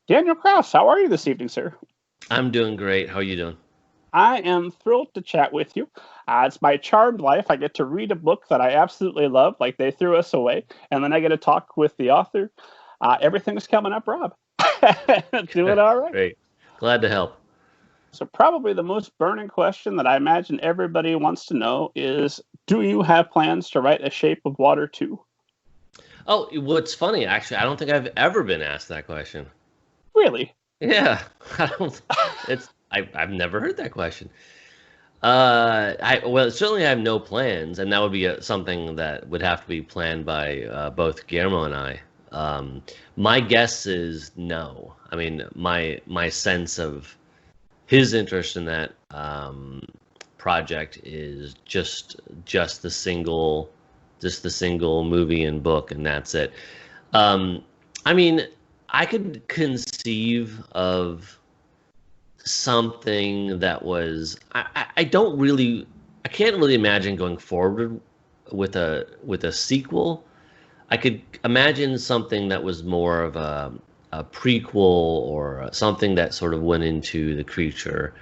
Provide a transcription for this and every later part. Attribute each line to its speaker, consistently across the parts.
Speaker 1: Daniel Kraus, how are you this evening, sir?
Speaker 2: I'm doing great. How are you doing?
Speaker 1: I am thrilled to chat with you. It's my charmed life. I get to read a book that I absolutely love, like They Threw Us Away, and then I get to talk with the author. Everything's coming up, Rob. Doing all right.
Speaker 2: Great. Glad to help.
Speaker 1: So, probably the most burning question that I imagine everybody wants to know is, do you have plans to write A Shape of Water 2?
Speaker 2: Oh, what's funny, actually, I don't think I've ever been asked that question.
Speaker 1: Really?
Speaker 2: Yeah, I've never heard that question. Well, certainly I have no plans, and that would be something that would have to be planned by both Guillermo and I. My guess is no. I mean, my sense of his interest in that project is just the single movie and book, and that's it. I mean, I could conceive of something that was I can't really imagine going forward with a sequel. I could imagine something that was more of a prequel or something that sort of went into the creature,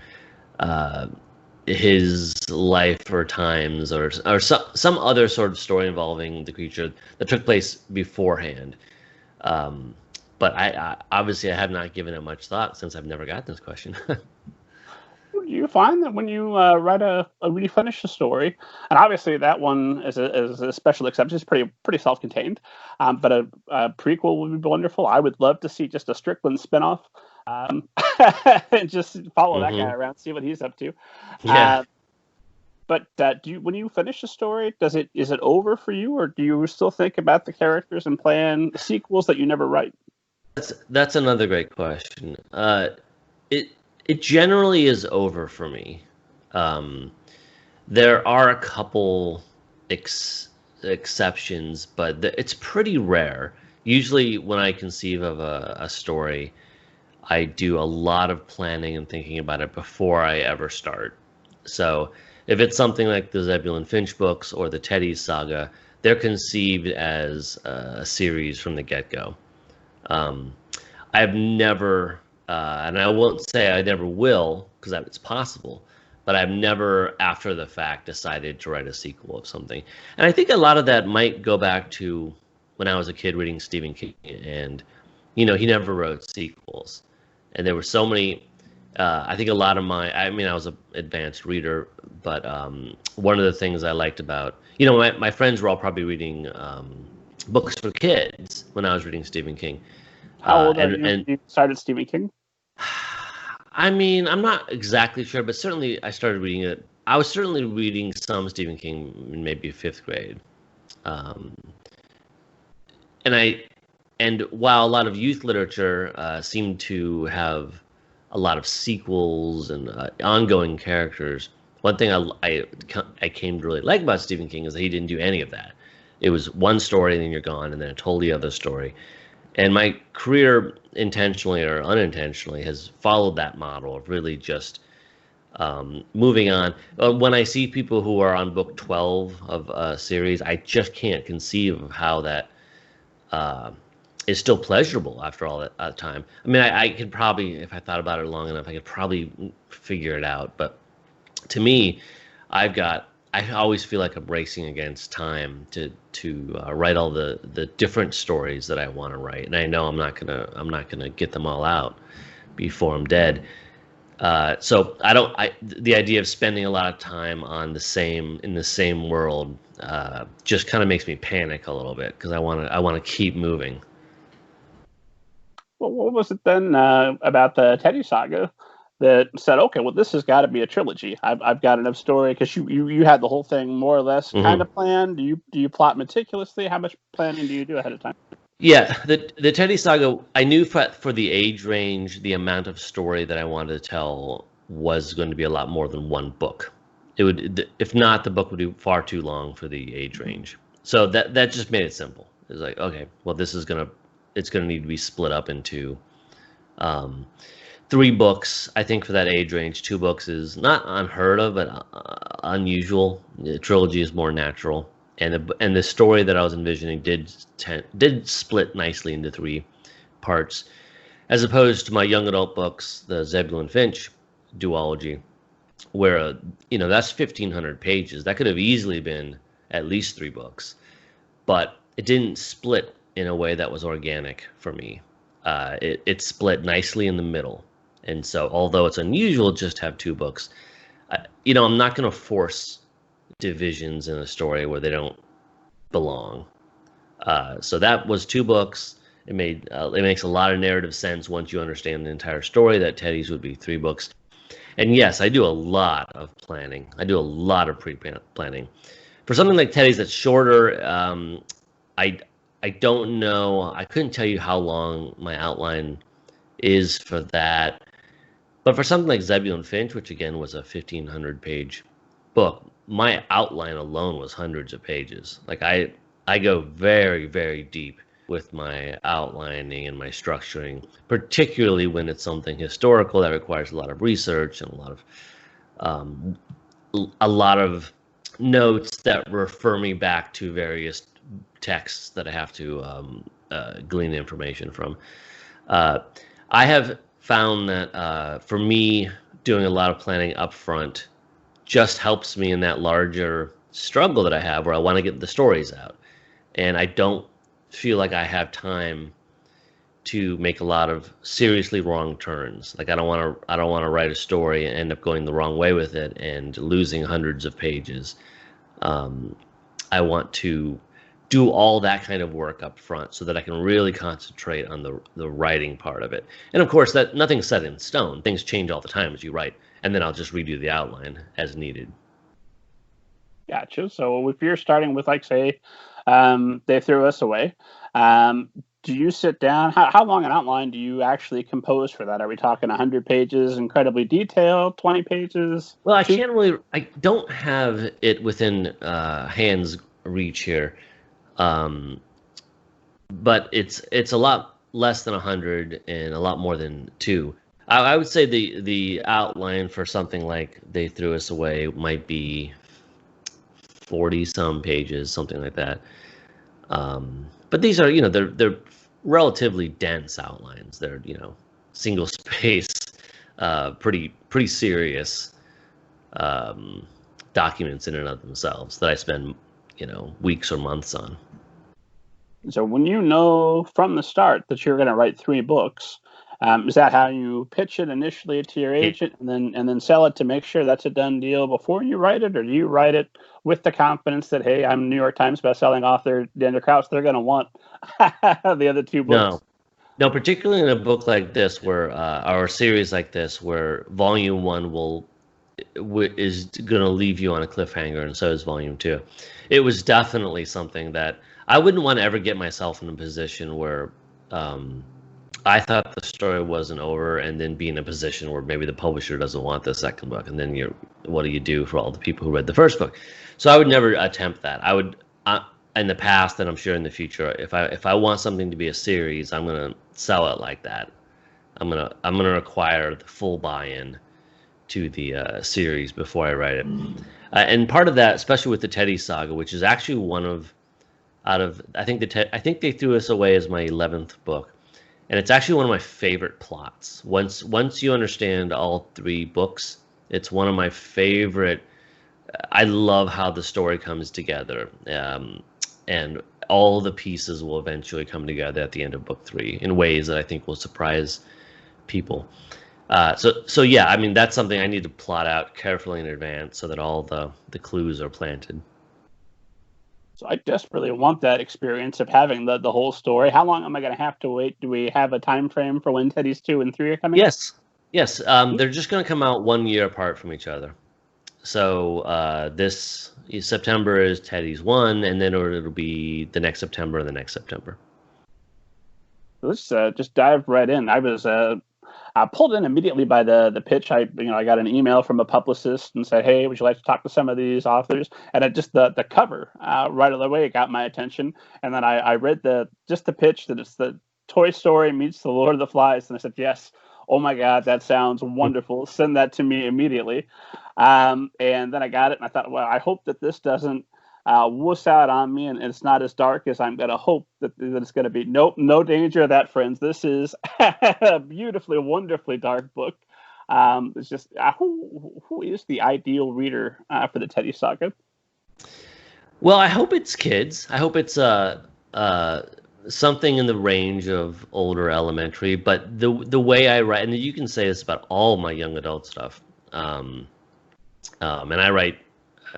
Speaker 2: his life or times, or some other sort of story involving the creature that took place beforehand. But I obviously I have not given it much thought since I've never gotten this question.
Speaker 1: Do you find that when you when you finish a story, and obviously that one is a special exception, it's pretty self-contained, but a prequel would be wonderful. I would love to see just a Strickland spinoff, and just follow that guy around, see what he's up to.
Speaker 2: Yeah.
Speaker 1: But when you finish a story, is it over for you, or do you still think about the characters and plan sequels that you never write?
Speaker 2: That's another great question. It generally is over for me. There are a couple exceptions, but it's pretty rare. Usually, when I conceive of a story, I do a lot of planning and thinking about it before I ever start. So, if it's something like the Zebulon Finch books or the Teddy Saga, they're conceived as a series from the get-go. I've never, and I won't say I never will, because it's possible, but I've never, after the fact, decided to write a sequel of something. And I think a lot of that might go back to when I was a kid reading Stephen King, and, he never wrote sequels. And there were so many, I think a lot of I was an advanced reader, but one of the things I liked about, my friends were all probably reading books for kids when I was reading Stephen King.
Speaker 1: How old are you when you started Stephen King?
Speaker 2: I mean, I'm not exactly sure, but certainly I started reading it. I was certainly reading some Stephen King in maybe 5th grade. And while a lot of youth literature seemed to have a lot of sequels and ongoing characters, one thing I came to really like about Stephen King is that he didn't do any of that. It was one story and then you're gone, and then a totally other story. And my career, intentionally or unintentionally, has followed that model of really just moving on. When I see people who are on book 12 of a series, I just can't conceive of how that is still pleasurable after all that time. I mean, I could probably, if I thought about it long enough, I could probably figure it out. But to me, I always feel like I'm racing against time to write all the different stories that I want to write, and I know I'm not gonna get them all out before I'm dead. So the idea of spending a lot of time in the same world just kind of makes me panic a little bit, because I want to keep moving.
Speaker 1: Well, what was it then about the Teddy Saga that said, okay, well, this has got to be a trilogy. I've got enough story, because you had the whole thing more or less kind of planned. Do you plot meticulously? How much planning do you do ahead of time?
Speaker 2: Yeah, the Teddy Saga, I knew for the age range, the amount of story that I wanted to tell was going to be a lot more than one book. It would, if not, the book would be far too long for the age range. So that just made it simple. It was like, okay, well, it's gonna need to be split up into 3 books. I think for that age range, 2 books is not unheard of, but unusual. The trilogy is more natural, and the story that I was envisioning did split nicely into 3 parts. as opposed to my young adult books, the Zebulon Finch duology, where that's 1,500 pages. That could have easily been at least 3 books, but it didn't split in a way that was organic for me. It split nicely in the middle, and so although it's unusual just to have 2 books, I'm not going to force divisions in a story where they don't belong. So that was 2 books. It makes a lot of narrative sense once you understand the entire story that Teddy's would be 3 books. And yes, I do a lot of planning. I do a lot of pre-planning. For something like Teddy's that's shorter, I don't know. I couldn't tell you how long my outline is for that. But for something like Zebulon Finch, which again was a 1,500-page book, my outline alone was hundreds of pages. Like I go very, very deep with my outlining and my structuring, particularly when it's something historical that requires a lot of research and a lot of notes that refer me back to various texts that I have to glean information from. I have found that for me, doing a lot of planning up front just helps me in that larger struggle that I have where I want to get the stories out. And I don't feel like I have time to make a lot of seriously wrong turns. Like I don't want to write a story and end up going the wrong way with it and losing hundreds of pages. I want to do all that kind of work up front so that I can really concentrate on the writing part of it. And of course, that nothing's set in stone. Things change all the time as you write, and then I'll just redo the outline as needed.
Speaker 1: Gotcha. So if you're starting with, like, say, They Threw Us Away, do you sit down? How long an outline do you actually compose for that? Are we talking 100 pages, incredibly detailed, 20 pages?
Speaker 2: Well, I don't have it within hand's reach here, but it's a lot less than 100 and a lot more than 2. I would say the outline for something like They Threw Us Away might be 40 some pages, something like that. But these are, they're relatively dense outlines. They're, single space, pretty serious documents in and of themselves that I spend, weeks or months on.
Speaker 1: So when you know from the start that you're going to write 3 books, is that how you pitch it initially to your agent and then sell it to make sure that's a done deal before you write it? Or do you write it with the confidence that, hey, I'm a New York Times bestselling author, Daniel Kraus, they're going to want the other 2 books?
Speaker 2: No, particularly in a book like this or a series like this where volume 1 is going to leave you on a cliffhanger, and so is volume 2. It was definitely something that I wouldn't want to ever get myself in a position where I thought the story wasn't over and then be in a position where maybe the publisher doesn't want the second book, and then what do you do for all the people who read the first book? So I would never attempt that. I would in the past, and I'm sure in the future, if I want something to be a series, I'm gonna sell it like that. I'm gonna require the full buy-in to the series before I write it. And part of that, especially with the Teddy Saga, which is actually one I think They Threw Us Away is my 11th book. And it's actually one of my favorite plots. Once you understand all 3 books, it's one of my favorite. I love how the story comes together, and all the pieces will eventually come together at the end of book 3 in ways that I think will surprise people. So yeah, I mean, that's something I need to plot out carefully in advance so that all the clues are planted.
Speaker 1: So I desperately want that experience of having the whole story. How long am I going to have to wait? Do we have a time frame for when Teddy's 2 and 3 are coming?
Speaker 2: Yes. They're just going to come out 1 year apart from each other. So this September is Teddy's 1, and then it'll be the next September and the next September.
Speaker 1: Let's just dive right in. I was pulled in immediately by the pitch. I got an email from a publicist and said, "Hey, would you like to talk to some of these authors?" And it just the cover right away got my attention. And then I read the pitch that it's the Toy Story meets the Lord of the Flies, and I said, "Yes, oh my God, that sounds wonderful. Send that to me immediately." And then I got it, and I thought, well, I hope that this doesn't wuss out on me, and it's not as dark as I'm going to hope that it's going to be. Nope, no danger of that, friends. This is a beautifully, wonderfully dark book. It's just who is the ideal reader for the Teddy Saga?
Speaker 2: Well, I hope it's kids. I hope it's something in the range of older elementary. But the way I write, and you can say this about all my young adult stuff, and I write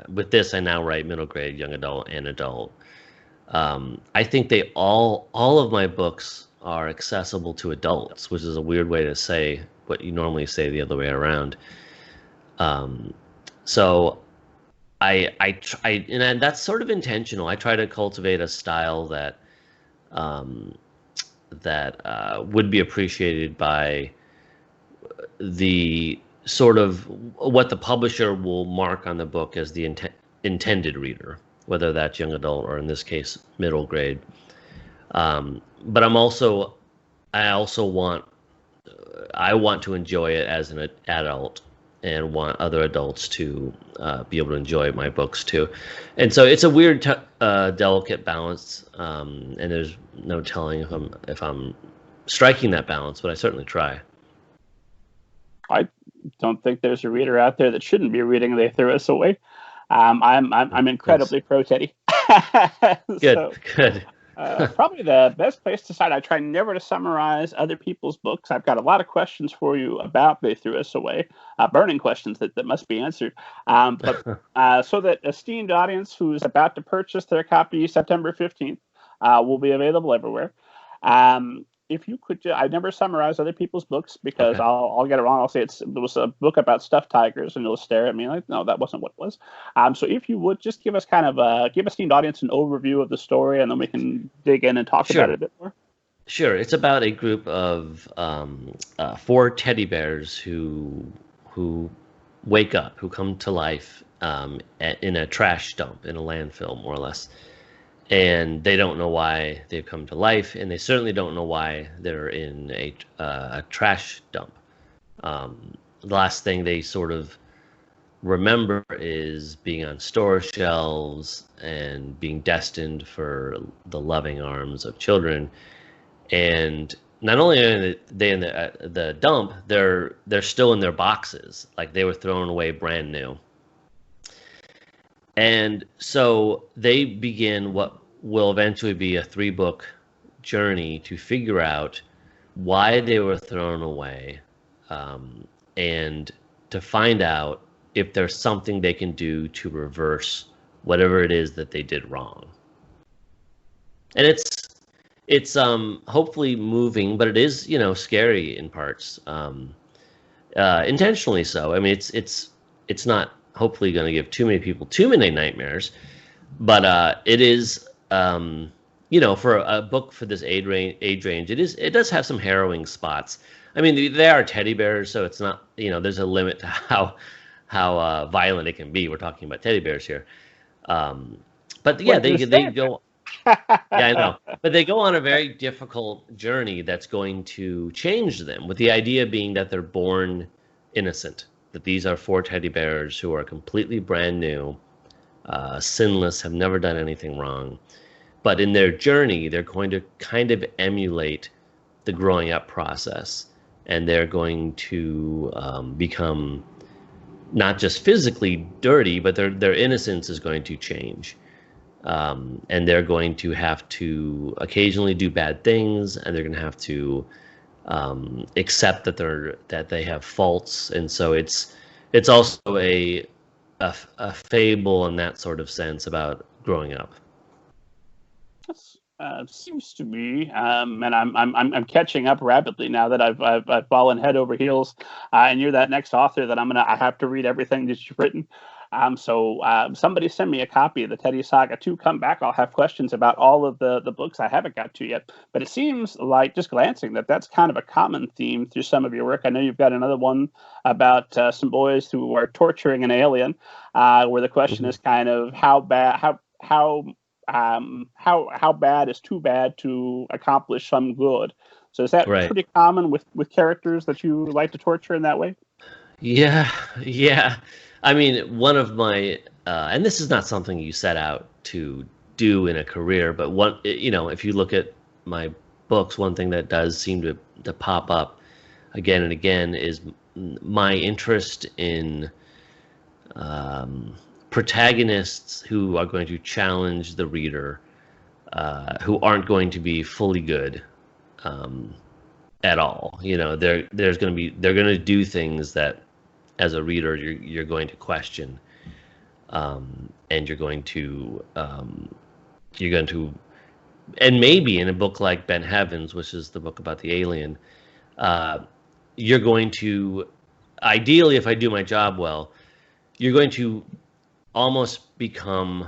Speaker 2: with this. I now write middle grade, young adult, and adult. I think they all of my books are accessible to adults, which is a weird way to say what you normally say the other way around. So I try, and that's sort of intentional. I try to cultivate a style that would be appreciated by the sort of what the publisher will mark on the book as the intended reader, whether that's young adult or in this case middle grade. But I also want to enjoy it as an adult, and want other adults to be able to enjoy my books too. And so it's a weird, delicate balance, and there's no telling if I'm striking that balance, but I certainly try.
Speaker 1: I don't think there's a reader out there that shouldn't be reading They Threw Us Away. I'm incredibly pro Teddy.
Speaker 2: Good.
Speaker 1: Probably the best place to start. I try never to summarize other people's books. I've got a lot of questions for you about They Threw Us Away, burning questions that must be answered. But so that esteemed audience who's about to purchase their copy September 15th will be available everywhere. If you could, I never summarize other people's books because
Speaker 2: Okay.
Speaker 1: I'll get it wrong. I'll say it was a book about stuffed tigers, and you'll stare at me like, no, that wasn't what it was. So if you would just give us give esteemed audience an overview of the story, and then we can dig in and talk about it a bit more.
Speaker 2: Sure. It's about a group of 4 teddy bears who wake up, who come to life in a trash dump, in a landfill, more or less. And they don't know why they've come to life, and they certainly don't know why they're in a trash dump. The last thing they sort of remember is being on store shelves and being destined for the loving arms of children. And not only are they in the dump, they're still in their boxes, like they were thrown away brand new. And so they begin what will eventually be a 3-book journey to figure out why they were thrown away, and to find out if there's something they can do to reverse whatever it is that they did wrong. And it's hopefully moving, but it is, scary in parts, intentionally so. I mean, it's not hopefully going to give too many people too many nightmares, but it is, for a book for this age range, it does have some harrowing spots. I mean, they are teddy bears, so it's not, there's a limit to how violent it can be. We're talking about teddy bears here, but yeah, they go. Yeah, I know, but they go on a very difficult journey that's going to change them, with the idea being that they're born innocent. That these are 4 teddy bears who are completely brand new, sinless, have never done anything wrong. But in their journey, they're going to kind of emulate the growing up process. And they're going to become not just physically dirty, but their innocence is going to change. And they're going to have to occasionally do bad things, and they're going to have to accept that they have faults. And so it's also a fable in that sort of sense about growing up.
Speaker 1: Seems to be, and I'm catching up rapidly now that I've fallen head over heels, and you're that next author that I have to read everything that you've written. So somebody send me a copy of the Teddy Saga to come back. I'll have questions about all of the books I haven't got to yet. But it seems like, just glancing, that's kind of a common theme through some of your work. I know you've got another one about some boys who are torturing an alien, where the question is kind of how bad is too bad to accomplish some good. So is that pretty common with characters that you like to torture in that way?
Speaker 2: Yeah. I mean, one of my, and this is not something you set out to do in a career, but one, if you look at my books, one thing that does seem to pop up again and again is my interest in protagonists who are going to challenge the reader, who aren't going to be fully good at all. They're going to do things that, as a reader, you're going to question, and you're going to, and maybe in a book like Ben Heavens, which is the book about the alien, you're going to, ideally, if I do my job well, you're going to almost become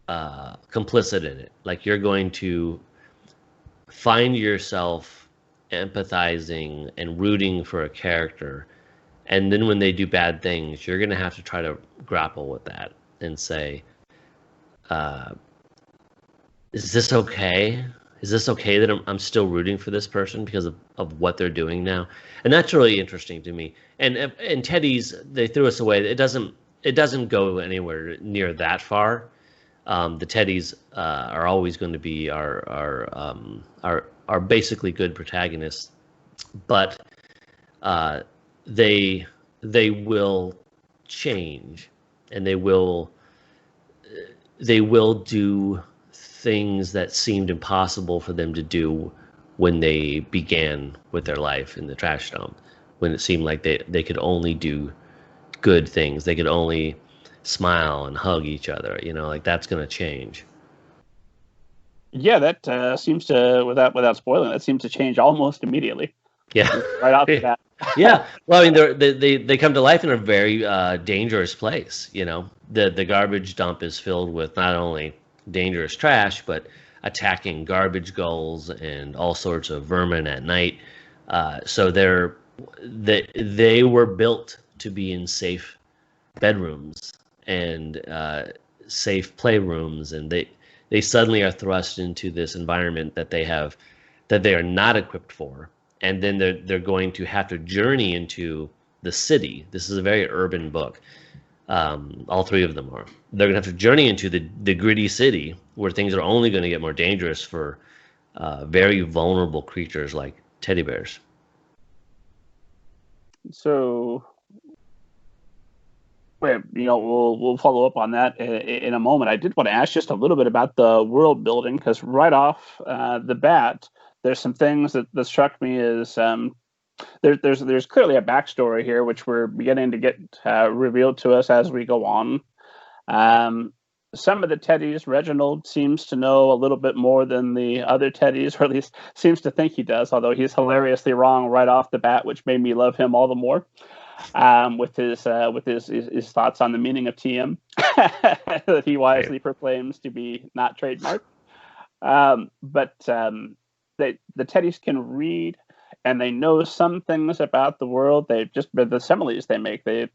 Speaker 2: complicit in it. Like, you're going to find yourself empathizing and rooting for a character, and then when they do bad things, you're going to have to try to grapple with that and say, is this okay? Is this okay that I'm still rooting for this person because of what they're doing now? And that's really interesting to me. And Teddy's, they threw us away. It doesn't go anywhere near that far. The Teddys are always going to be our basically good protagonists, but they will change, and they will do things that seemed impossible for them to do when they began with their life in the trash dump, when it seemed like they could only do good things. They could only smile and hug each other. Like, that's going to change.
Speaker 1: Yeah, that seems to, without spoiling, that seems to change almost immediately.
Speaker 2: Yeah,
Speaker 1: right off the bat.
Speaker 2: Yeah, well, I mean, they come to life in a very dangerous place. The garbage dump is filled with not only dangerous trash, but attacking garbage gulls and all sorts of vermin at night. So they were built to be in safe bedrooms and safe playrooms, and they suddenly are thrust into this environment that they are not equipped for, and then they're going to have to journey into the city. This is a very urban book. All three of them are. They're going to have to journey into the gritty city, where things are only going to get more dangerous for very vulnerable creatures like teddy bears.
Speaker 1: So, we'll follow up on that in a moment. I did want to ask just a little bit about the world building, because right off the bat, there's some things that struck me as there's clearly a backstory here, which we're beginning to get revealed to us as we go on. Some of the Teddys, Reginald seems to know a little bit more than the other Teddys, or at least seems to think he does, although he's hilariously wrong right off the bat, which made me love him all the more, with his thoughts on the meaning of TM that he wisely proclaims to be not trademarked. But the Teddys can read, and they know some things about the world. They just, the similes they make, they're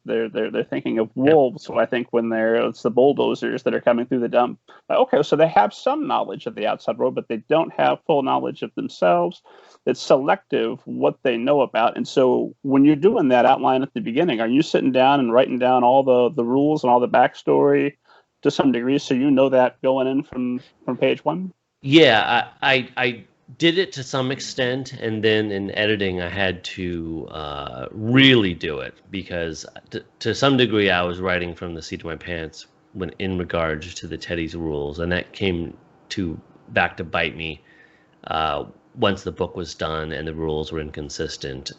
Speaker 1: thinking of wolves. So I think when it's the bulldozers that are coming through the dump. Okay, so they have some knowledge of the outside world, but they don't have full knowledge of themselves. It's selective what they know about. And so when you're doing that outline at the beginning, are you sitting down and writing down all the rules and all the backstory to some degree, so you know that going in from page one?
Speaker 2: Yeah, I did it to some extent, and then in editing I had to really do it, because to some degree I was writing from the seat of my pants when in regards to the Teddy's rules, and that came back to bite me once the book was done and the rules were inconsistent.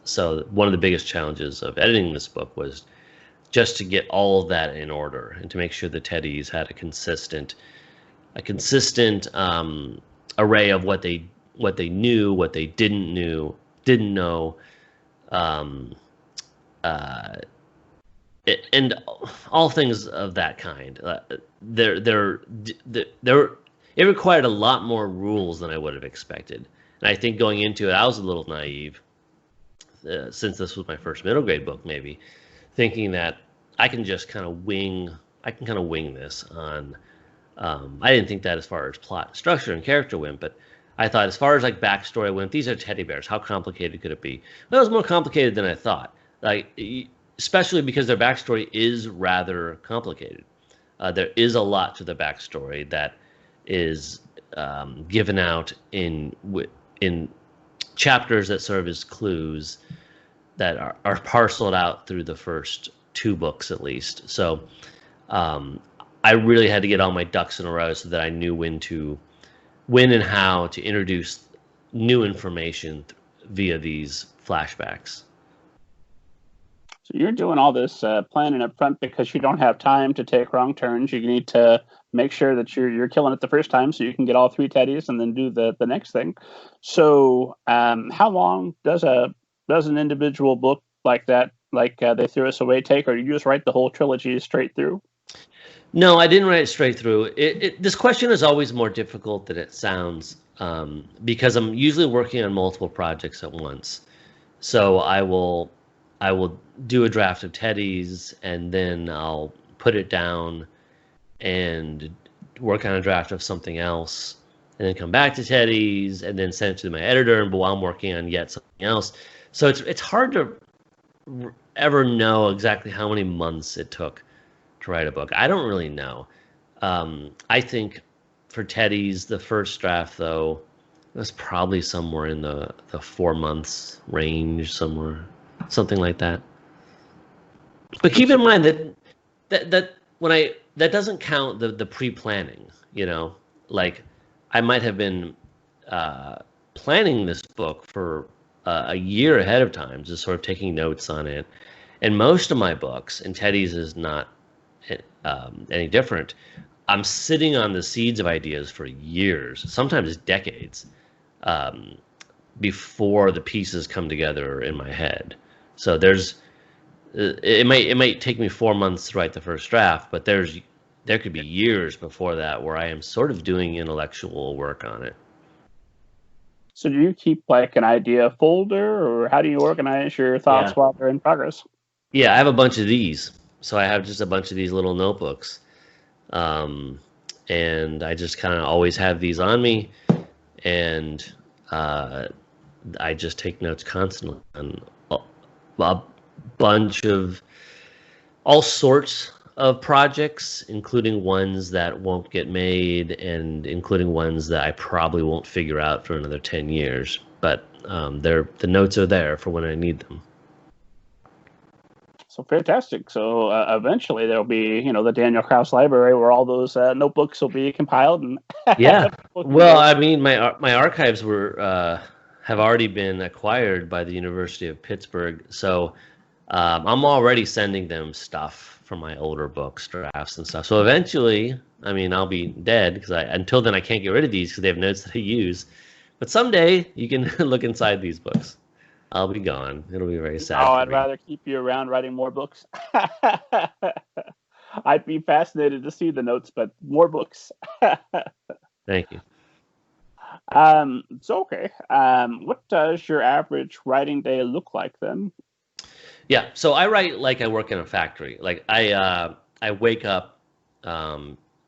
Speaker 2: So one of the biggest challenges of editing this book was just to get all of that in order and to make sure the Teddys had a consistent array of what they knew, what they didn't know, and all things of that kind. It required a lot more rules than I would have expected, and I think going into it, I was a little naive, since this was my first middle grade book, maybe thinking that I can just kind of wing this on. I didn't think that as far as plot structure and character went, but I thought as far as like backstory went, these are teddy bears. How complicated could it be? Well, it was more complicated than I thought. Like, especially because their backstory is rather complicated. There is a lot to the backstory that is given out in chapters that serve as clues that are parceled out through the first 2 books at least. So I really had to get all my ducks in a row so that I knew when and how to introduce new information via these flashbacks.
Speaker 1: So you're doing all this planning up front because you don't have time to take wrong turns. You need to make sure that you're killing it the first time so you can get all 3 teddies and then do the next thing. So how long does an individual book like that, like They Threw Us Away, take, or do you just write the whole trilogy straight through?
Speaker 2: No, I didn't write it straight through. This question is always more difficult than it sounds because I'm usually working on multiple projects at once. So I will do a draft of Teddy's, and then I'll put it down and work on a draft of something else, and then come back to Teddy's, and then send it to my editor, and while I'm working on yet something else. So it's hard to ever know exactly how many months it took to write a book. I don't really know. I think for Teddy's, the first draft, though, was probably somewhere in the 4 months range, something like that. But keep in mind that that doesn't count the pre-planning. Like I might have been planning this book for a year ahead of time, just sort of taking notes on it. And most of my books, and Teddy's is not any different, I'm sitting on the seeds of ideas for years, sometimes decades, before the pieces come together in my head. So it might take me 4 months to write the first draft, but there could be years before that where I am sort of doing intellectual work on it.
Speaker 1: So do you keep like an idea folder, or how do you organize your thoughts while they're in progress?
Speaker 2: Yeah, I have a bunch of these. So I have just a bunch of these little notebooks. And I just kind of always have these on me, and I just take notes constantly on a bunch of all sorts of projects, including ones that won't get made and including ones that I probably won't figure out for another 10 years. But the notes are there for when I need them.
Speaker 1: So fantastic. So eventually there'll be, the Daniel Kraus library where all those notebooks will be compiled. And
Speaker 2: yeah. Well, I mean, my archives have already been acquired by the University of Pittsburgh. So I'm already sending them stuff from my older books, drafts and stuff. So eventually, I mean, I'll be dead because until then I can't get rid of these because they have notes that I use. But someday you can look inside these books. I'll be gone. It'll be very sad.
Speaker 1: Oh, I'd rather keep you around writing more books. I'd be fascinated to see the notes, but more books.
Speaker 2: Thank you.
Speaker 1: So, okay. What does your average writing day look like then?
Speaker 2: Yeah, so I write like I work in a factory. Like I wake up,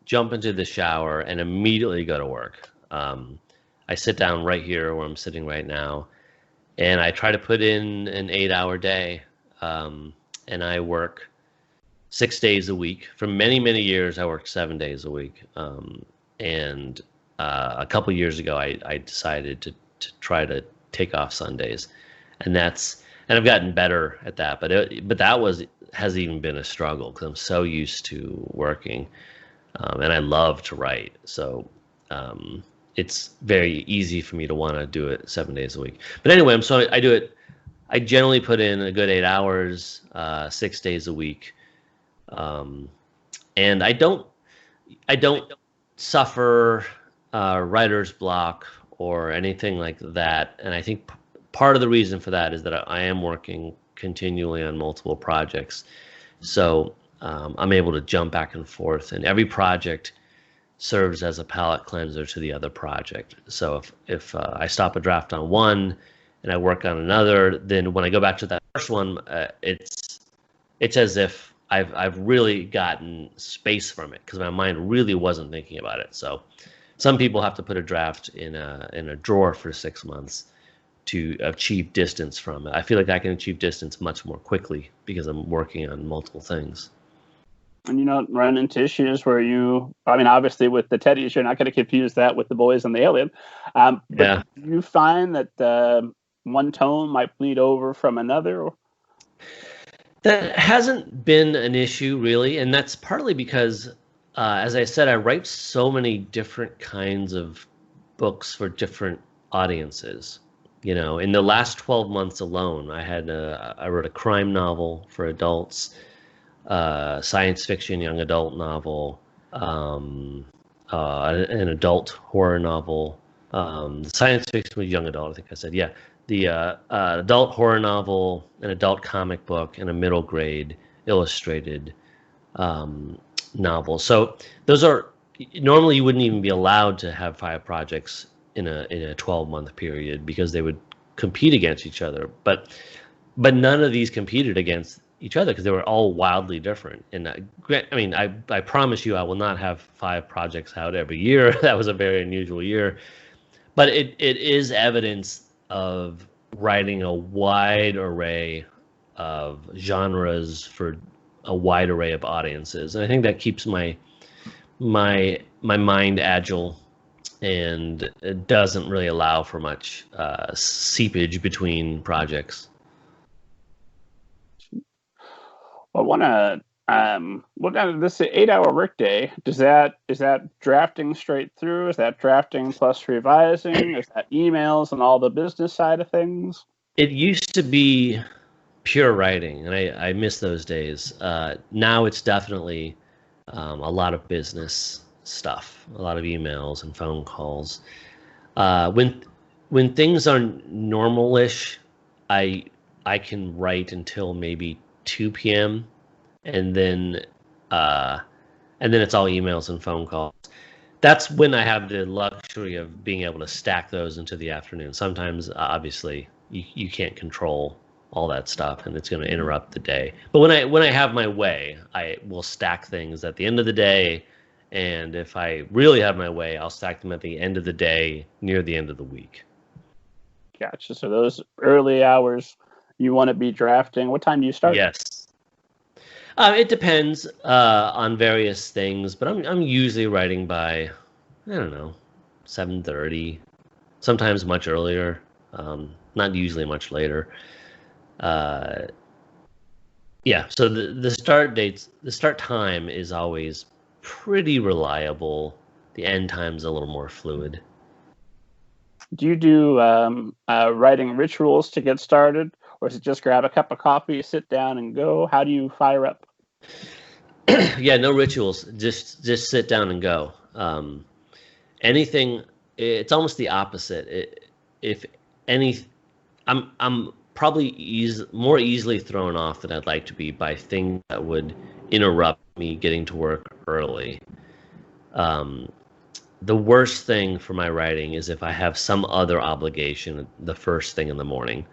Speaker 2: jump into the shower, and immediately go to work. I sit down right here where I'm sitting right now. And I try to put in an 8-hour day, and I work 6 days a week. For many, many years, I worked 7 days a week. And a couple years ago, I decided to try to take off Sundays, and I've gotten better at that. But that has even been a struggle because I'm so used to working, and I love to write. So. It's very easy for me to want to do it 7 days a week. But anyway, so I do it. I generally put in a good 8 hours, 6 days a week, and I don't suffer writer's block or anything like that. And I think part of the reason for that is that I am working continually on multiple projects, so I'm able to jump back and forth, and every project serves as a palate cleanser to the other project. So if I stop a draft on one and I work on another, then when I go back to that first one, it's as if I've really gotten space from it because my mind really wasn't thinking about it. So some people have to put a draft in a drawer for 6 months, to achieve distance from it. I feel like I can achieve distance much more quickly because I'm working on multiple things.
Speaker 1: And you don't run into issues where obviously with the Teddies, you're not going to confuse that with the boys and the alien. But you find that one tone might bleed over from another?
Speaker 2: That hasn't been an issue, really. And that's partly because, as I said, I write so many different kinds of books for different audiences. In the last 12 months alone, I wrote a crime novel for adults, science fiction young adult novel, an adult horror novel. The science fiction was young adult, I think I said. Yeah. The adult horror novel, an adult comic book, and a middle grade illustrated novel. So those are normally you wouldn't even be allowed to have 5 projects in a 12-month period because they would compete against each other. But none of these competed against each other because they were all wildly different. And I promise you I will not have 5 projects out every year. That was a very unusual year. But it is evidence of writing a wide array of genres for a wide array of audiences. And I think that keeps my mind agile, and it doesn't really allow for much seepage between projects.
Speaker 1: Well, this 8-hour workday, is that drafting straight through? Is that drafting plus revising? Is that emails and all the business side of things?
Speaker 2: It used to be pure writing, and I miss those days. Now it's definitely a lot of business stuff, a lot of emails and phone calls. When things are normal-ish, I can write until maybe 2 p.m. and then it's all emails and phone calls. That's when I have the luxury of being able to stack those into the afternoon. Sometimes, obviously, you can't control all that stuff, and it's going to interrupt the day. But when I have my way, I will stack things at the end of the day, and if I really have my way, I'll stack them at the end of the day, near the end of the week.
Speaker 1: Gotcha. So those early hours, you want to be drafting. What time do you start?
Speaker 2: Yes. It depends on various things, but I'm usually writing by, I don't know, 7:30, sometimes much earlier, not usually much later. So the start time is always pretty reliable. The end time's a little more fluid.
Speaker 1: Do you do writing rituals to get started? Or is it just grab a cup of coffee, sit down, and go? How do you fire up?
Speaker 2: Yeah, no rituals. Just sit down and go. Anything. It's almost the opposite. I'm probably more easily thrown off than I'd like to be by things that would interrupt me getting to work early. The worst thing for my writing is if I have some other obligation the first thing in the morning.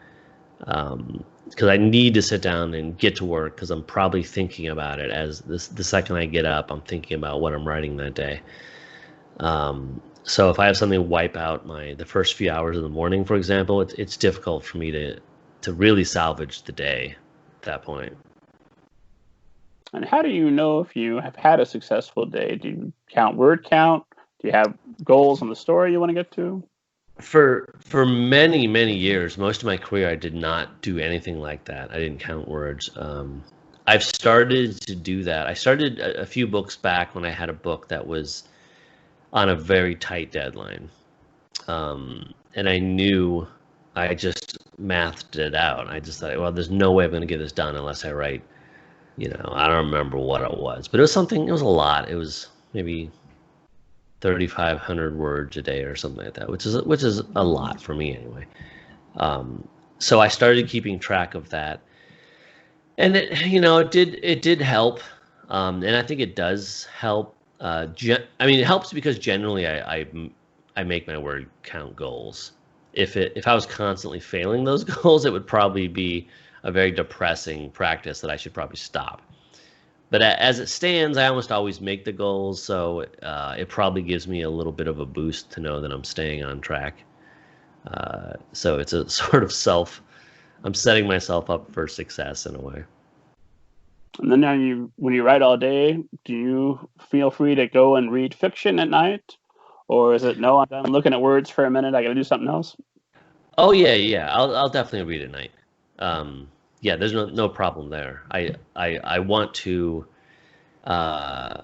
Speaker 2: Because I need to sit down and get to work because I'm probably thinking about it the second I get up, I'm thinking about what I'm writing that day. So if I have something wipe out the first few hours of the morning, for example, it's difficult for me to really salvage the day at that point.
Speaker 1: And how do you know if you have had a successful day? Do you count word count? Do you have goals on the story you want to get to?
Speaker 2: For many, many years, most of my career, I did not do anything like that. I didn't count words. I've started to do that. I started a few books back when I had a book that was on a very tight deadline. And I knew I just mathed it out. I just thought, well, there's no way I'm going to get this done unless I write, I don't remember what it was, but it was a lot. It was maybe 3,500 words a day or something like that, which is a lot for me anyway. So I started keeping track of that, and it did help, and I think it does help. It helps because generally I make my word count goals. If I was constantly failing those goals, it would probably be a very depressing practice that I should probably stop. But as it stands, I almost always make the goals, so it probably gives me a little bit of a boost to know that I'm staying on track. So it's a sort of I'm setting myself up for success in a way.
Speaker 1: And then when you write all day, do you feel free to go and read fiction at night? Or is it, no, I'm done looking at words for a minute, I got to do something else?
Speaker 2: Oh yeah. I'll definitely read at night. Yeah, there's no problem there. I want to I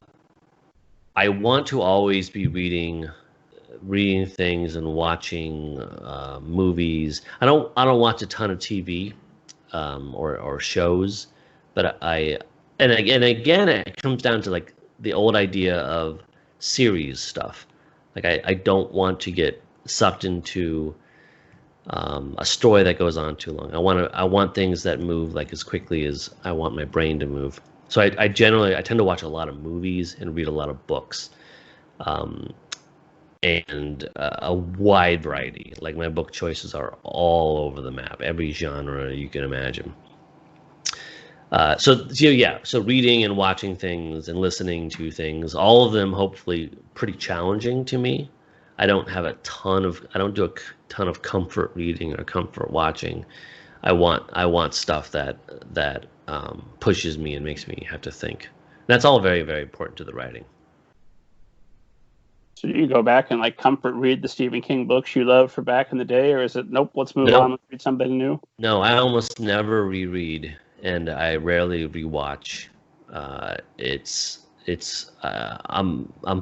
Speaker 2: want to always be reading things and watching movies. I don't watch a ton of TV or shows, but again it comes down to like the old idea of series stuff. Like I don't want to get sucked into a story that goes on too long. I want things that move like as quickly as I want my brain to move. So I tend to watch a lot of movies and read a lot of books, and a wide variety. Like my book choices are all over the map, every genre you can imagine. So reading and watching things and listening to things, all of them hopefully pretty challenging to me. I don't do a ton of comfort reading or comfort watching. I want stuff that pushes me and makes me have to think. That's all very, very important to the writing.
Speaker 1: So do you go back and like comfort read the Stephen King books you loved for back in the day, or is it, nope, let's move on, let's read something new?
Speaker 2: No, I almost never reread, and I rarely rewatch. I'm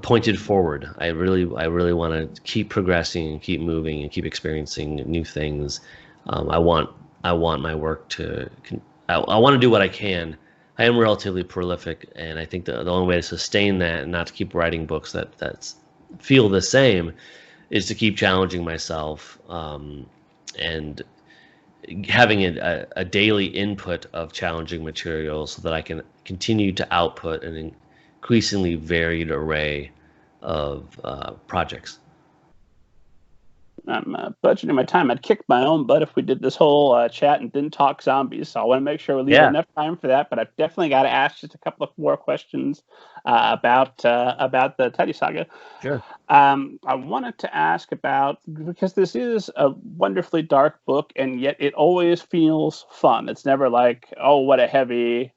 Speaker 2: pointed forward. I really want to keep progressing and keep moving and keep experiencing new things. I want my work to. I want to do what I can. I am relatively prolific, and I think the only way to sustain that and not to keep writing books that feel the same is to keep challenging myself, and having a daily input of challenging material so that I can continue to output an increasingly varied array of projects.
Speaker 1: I'm budgeting my time. I'd kick my own butt if we did this whole chat and didn't talk zombies. So I want to make sure we leave enough time for that. But I've definitely got to ask just a couple of more questions about the Teddy Saga.
Speaker 2: Sure.
Speaker 1: I wanted to ask about, because this is a wonderfully dark book, and yet it always feels fun. It's never like, oh, what a heavy,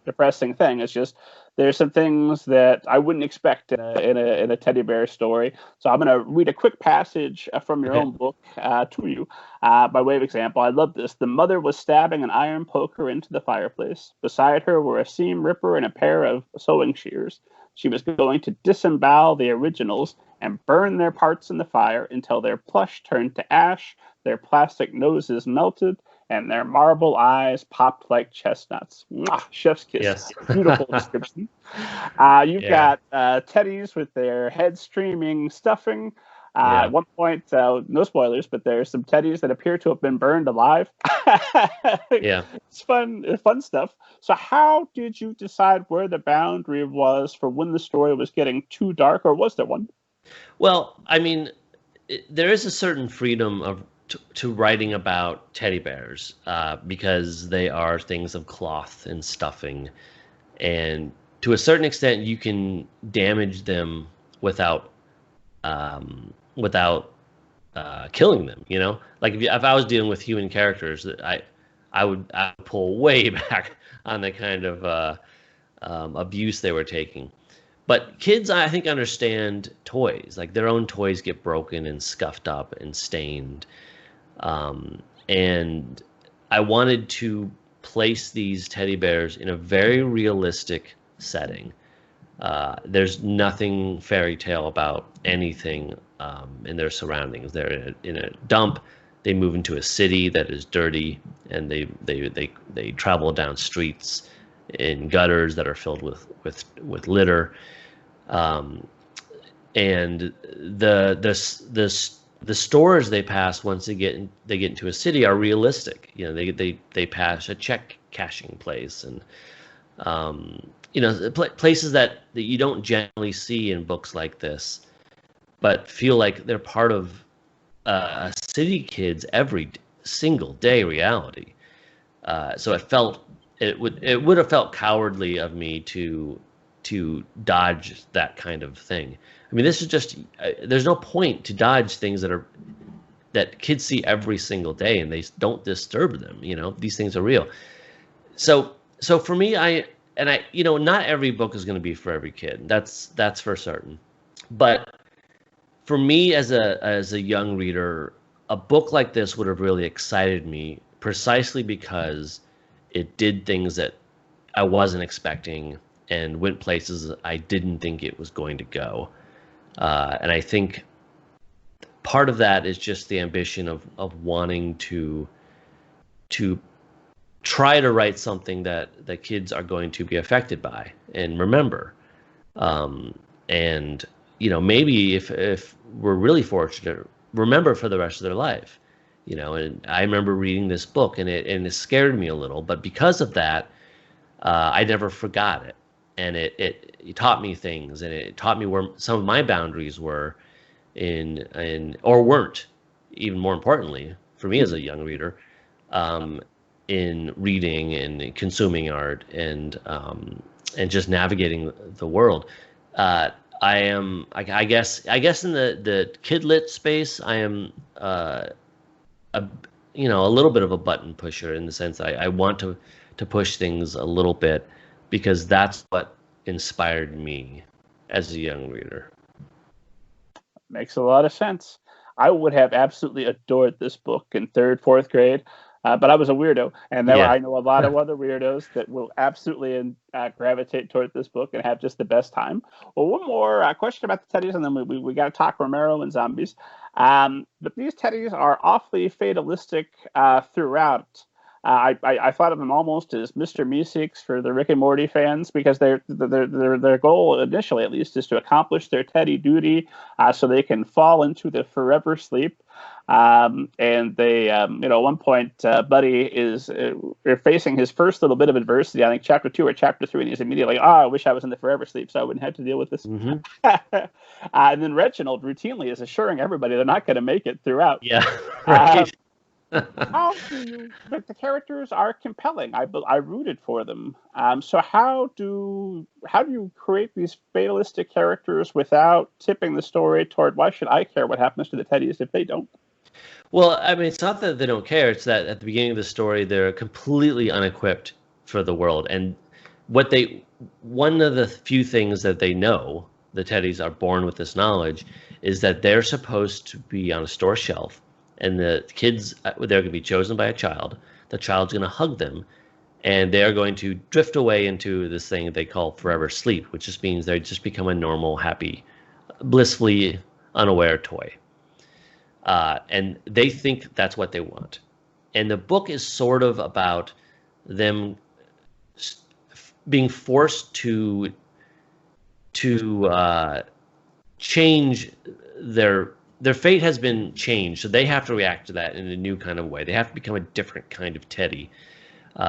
Speaker 1: depressing thing. It's just, there's some things that I wouldn't expect in a teddy bear story. So I'm going to read a quick passage from your own book to you. By way of example, I love this. The mother was stabbing an iron poker into the fireplace. Beside her were a seam ripper and a pair of sewing shears. She was going to disembowel the originals and burn their parts in the fire until their plush turned to ash, their plastic noses melted, and their marble eyes popped like chestnuts. Mwah, chef's kiss.
Speaker 2: Yes.
Speaker 1: Beautiful description. You've got teddies with their heads streaming stuffing. At one point, no spoilers, but there's some teddies that appear to have been burned alive. It's fun stuff. So how did you decide where the boundary was for when the story was getting too dark, or was there one?
Speaker 2: Well, I mean, there is a certain freedom to writing about teddy bears because they are things of cloth and stuffing, and to a certain extent you can damage them without killing them. You know, like if I was dealing with human characters, I would pull way back on the kind of abuse they were taking. But kids, I think, understand toys. Like their own toys get broken and scuffed up and stained. And I wanted to place these teddy bears in a very realistic setting. There's nothing fairy tale about anything in their surroundings. They're in a dump. They move into a city that is dirty, and they travel down streets in gutters that are filled with litter. And the stores they pass once they get into a city are realistic. You know, they pass a check cashing place, and places that you don't generally see in books like this, but feel like they're part of a city kid's every single day reality. So it would have felt cowardly of me to dodge that kind of thing. I mean, this is just there's no point to dodge things that are that kids see every single day, and they don't disturb them. These things are real. So for me, not every book is going to be for every kid. That's for certain. But for me, as a young reader, a book like this would have really excited me precisely because it did things that I wasn't expecting and went places I didn't think it was going to go. And I think part of that is just the ambition of wanting to try to write something that the kids are going to be affected by and remember. And maybe if we're really fortunate, remember for the rest of their life. And I remember reading this book, and it scared me a little, but because of that, I never forgot it. And it taught me things, and it taught me where some of my boundaries were or weren't, even more importantly, for me as a young reader, in reading and consuming art and just navigating the world. I guess in the kid lit space, I am a little bit of a button pusher, in the sense I want to push things a little bit, because that's what inspired me as a young reader.
Speaker 1: Makes a lot of sense. I would have absolutely adored this book in 3rd, 4th grade, but I was a weirdo, and I know a lot of other weirdos that will absolutely gravitate toward this book and have just the best time. Well, one more question about the Teddies, and then we got to talk Romero and zombies. But these Teddies are awfully fatalistic throughout. I thought of them almost as Mr. Meeseeks for the Rick and Morty fans, because their goal, initially at least, is to accomplish their Teddy duty so they can fall into the forever sleep. And they, at one point, Buddy is facing his first little bit of adversity, I think chapter 2 or chapter 3, and he's immediately like, I wish I was in the forever sleep so I wouldn't have to deal with this.
Speaker 2: Mm-hmm.
Speaker 1: And then Reginald routinely is assuring everybody they're not going to make it throughout.
Speaker 2: Yeah, right.
Speaker 1: But the characters are compelling. I rooted for them. So how do you create these fatalistic characters without tipping the story toward, why should I care what happens to the Teddies if they don't?
Speaker 2: Well, I mean, it's not that they don't care. It's that at the beginning of the story, they're completely unequipped for the world. And one of the few things that they know, the Teddies are born with this knowledge, is that they're supposed to be on a store shelf. And the kids, they're going to be chosen by a child. The child's going to hug them, and they're going to drift away into this thing they call forever sleep, which just means they just become a normal, happy, blissfully unaware toy. And they think that's what they want. And the book is sort of about them being forced to change their fate has been changed, so they have to react to that in a new kind of way. They have to become a different kind of Teddy. They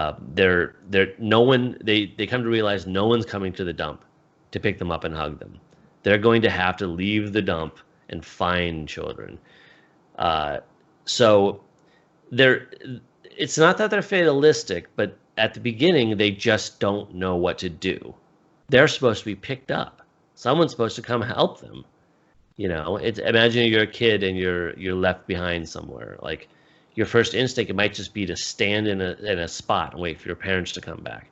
Speaker 2: come to realize no one's coming to the dump to pick them up and hug them. They're going to have to leave the dump and find children. So it's not that they're fatalistic, but at the beginning they just don't know what to do. They're supposed to be picked up. Someone's supposed to come help them. Imagine you're a kid and you're left behind somewhere. Like, your first instinct, it might just be to stand in a spot and wait for your parents to come back.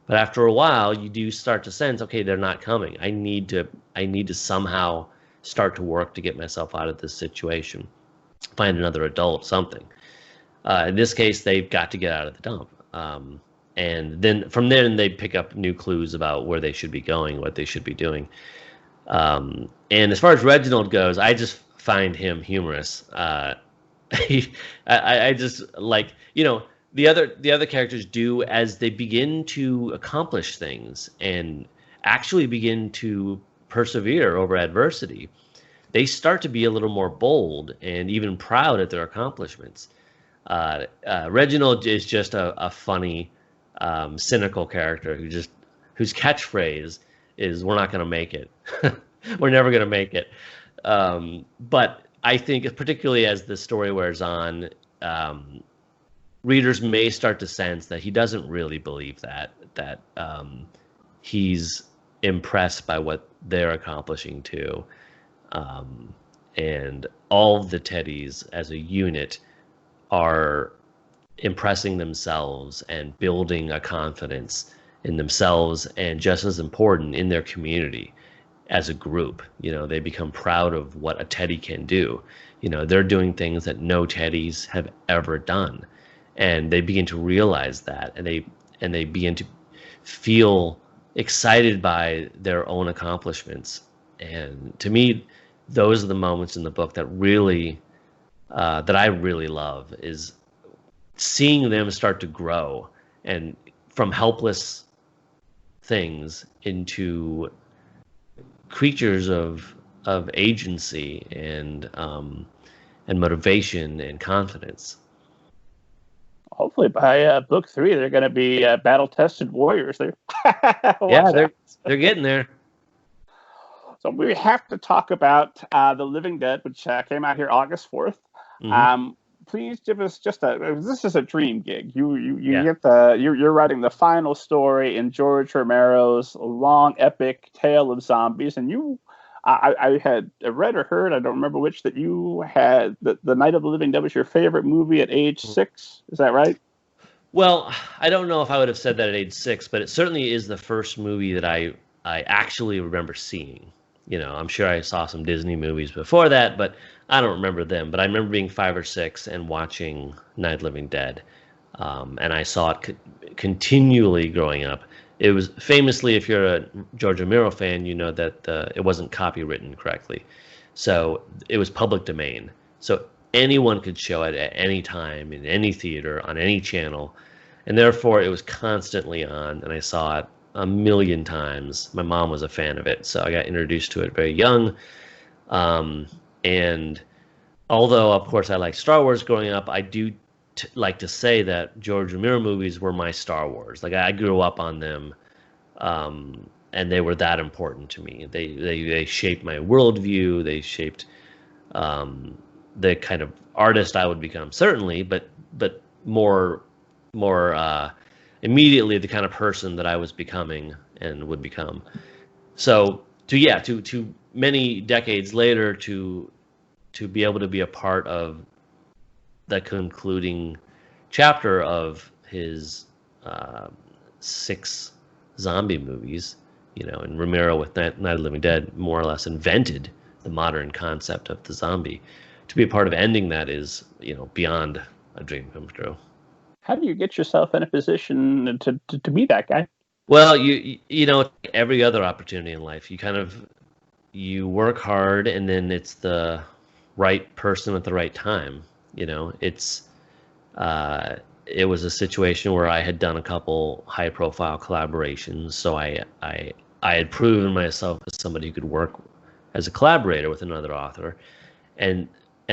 Speaker 2: But after a while, you do start to sense, okay, they're not coming. I need to somehow start to work to get myself out of this situation. Find another adult, something. In this case, they've got to get out of the dump. And then from there, they pick up new clues about where they should be going, what they should be doing. And as far as Reginald goes, I just find him humorous. I just like, the other characters do, as they begin to accomplish things and actually begin to persevere over adversity. They start to be a little more bold and even proud at their accomplishments. Reginald is just a funny, cynical character whose catchphrase is, "We're not going to make it." We're never going to make it. But I think, particularly as the story wears on, readers may start to sense that he doesn't really believe that he's impressed by what they're accomplishing too. and all the Teddys as a unit are impressing themselves and building a confidence in themselves, and just as important, in their community as a group. They become proud of what a Teddy can do. They're doing things that no Teddys have ever done, and they begin to realize that, and they begin to feel excited by their own accomplishments. And to me, those are the moments in the book that really that I really love, is seeing them start to grow, and from helpless things into creatures of agency and motivation and confidence.
Speaker 1: Hopefully by book 3, they're going to be battle-tested warriors.
Speaker 2: They're getting there.
Speaker 1: So we have to talk about The Living Dead, which came out here August 4th. Mm-hmm. Please give us this is a dream gig. You get you're writing the final story in George Romero's long epic tale of zombies, and I had read or heard, I don't remember which, that you had the Night of the Living Dead was your favorite movie at age 6. Is that right?
Speaker 2: Well, I don't know if I would have said that at age 6, but it certainly is the first movie that I actually remember seeing. I'm sure I saw some Disney movies before that, but I don't remember them. But I remember being 5 or 6 and watching Night of the Living Dead. And I saw it continually growing up. It was famously, if you're a George Romero fan, you know that it wasn't copywritten correctly. So it was public domain. So anyone could show it at any time, in any theater, on any channel. And therefore, it was constantly on, and I saw it a million times. My mom was a fan of it, so I got introduced to it very young. And although, of course, I liked Star Wars growing up, I do like to say that George Romero movies were my Star Wars. Like, I grew up on them, and they were that important to me. They shaped my worldview. They shaped the kind of artist I would become, certainly, but more immediately the kind of person that I was becoming and would become. So to many decades later, to be able to be a part of the concluding chapter of his 6 zombie movies, and Romero with Night of the Living Dead more or less invented the modern concept of the zombie. To be a part of ending that is, beyond a dream come true.
Speaker 1: How do you get yourself in a position to be that guy?
Speaker 2: Well, every other opportunity in life, you work hard, and then it's the right person at the right time. It was a situation where I had done a couple high-profile collaborations, so I had proven myself as somebody who could work as a collaborator with another author, and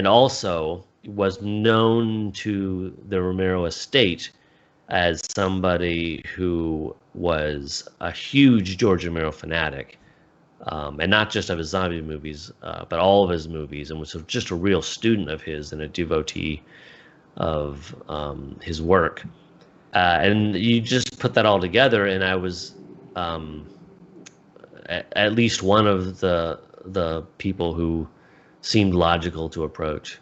Speaker 2: also was known to the Romero estate as somebody who was a huge George Romero fanatic, and not just of his zombie movies, but all of his movies, and was just a real student of his and a devotee of his work. And you just put that all together, and I was at least one of the people who seemed logical to approach.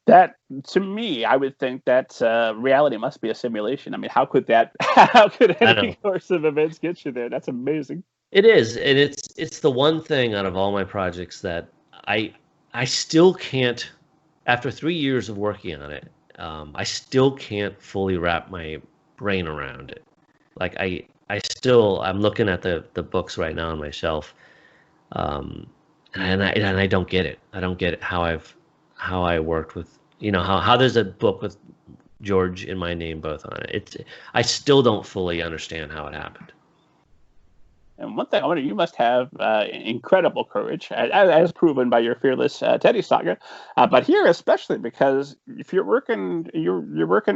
Speaker 1: That, to me, I would think that reality must be a simulation. I mean, how could any course of events get you there? That's amazing.
Speaker 2: It is, and it's the one thing out of all my projects that I still can't, after 3 years of working on it, I still can't fully wrap my brain around it. Like I'm looking at the books right now on my shelf, and I don't get it. I don't get it how I worked with, how there's a book with George and my name both on it. I still don't fully understand how it happened.
Speaker 1: And one thing I wonder, you must have incredible courage, as proven by your fearless Teddy Saga. But here, especially because if you're working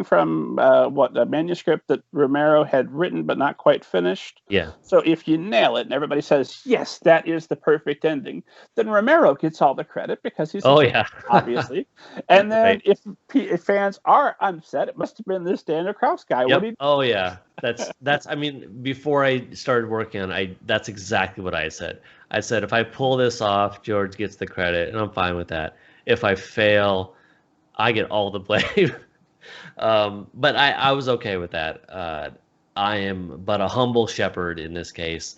Speaker 1: from a manuscript that Romero had written but not quite finished.
Speaker 2: Yeah.
Speaker 1: So if you nail it and everybody says yes, that is the perfect ending, then Romero gets all the credit because he's obviously. And then right. if fans are upset, it must have been this Daniel Kraus guy.
Speaker 2: Yep. Oh yeah. That's I mean, before I started working on that's exactly what I said. I said if I pull this off, George gets the credit, and I'm fine with that. If I fail, I get all the blame. But I was okay with that. I am but a humble shepherd in this case,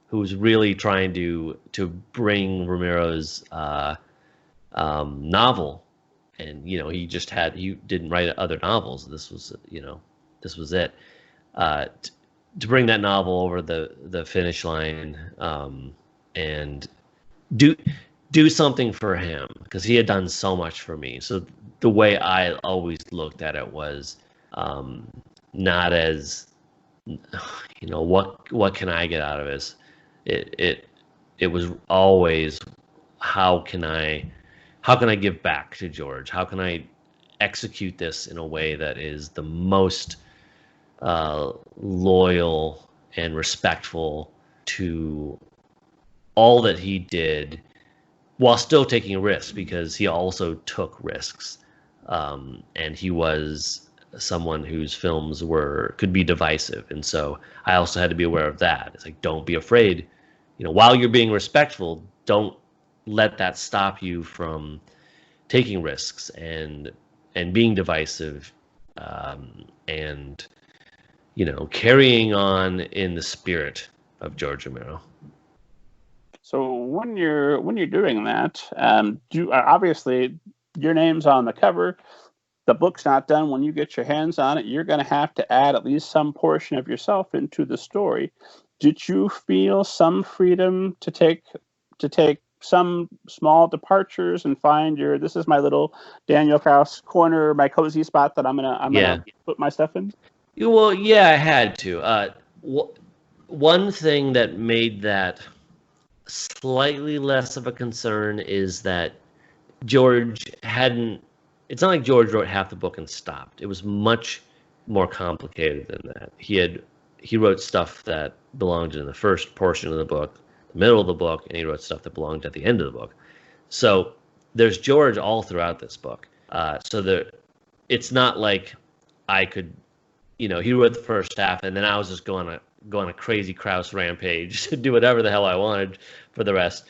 Speaker 2: who's really trying to bring Romero's novel, and he he didn't write other novels. This was this was it. To bring that novel over the finish line, and do something for him, because he had done so much for me. So the way I always looked at it was not as what can I get out of this. It was always how can I give back to George? How can I execute this in a way that is the most loyal and respectful to all that he did, while still taking risks, because he also took risks, and he was someone whose films could be divisive, and so I also had to be aware of that. It's like, don't be afraid, while you're being respectful, don't let that stop you from taking risks and being divisive, and carrying on in the spirit of George Romero.
Speaker 1: So when you're doing that, obviously your name's on the cover. The book's not done. When you get your hands on it, you're going to have to add at least some portion of yourself into the story. Did you feel some freedom to take some small departures and find this is my little Daniel Kraus corner, my cozy spot that I'm gonna put my stuff in?
Speaker 2: Well, yeah, I had to. One thing that made that slightly less of a concern is that George hadn't. It's not like George wrote half the book and stopped. It was much more complicated than that. He wrote stuff that belonged in the first portion of the book, the middle of the book, and he wrote stuff that belonged at the end of the book. So there's George all throughout this book. It's not like I could, he wrote the first half, and then I was just going a crazy Kraus rampage to do whatever the hell I wanted for the rest.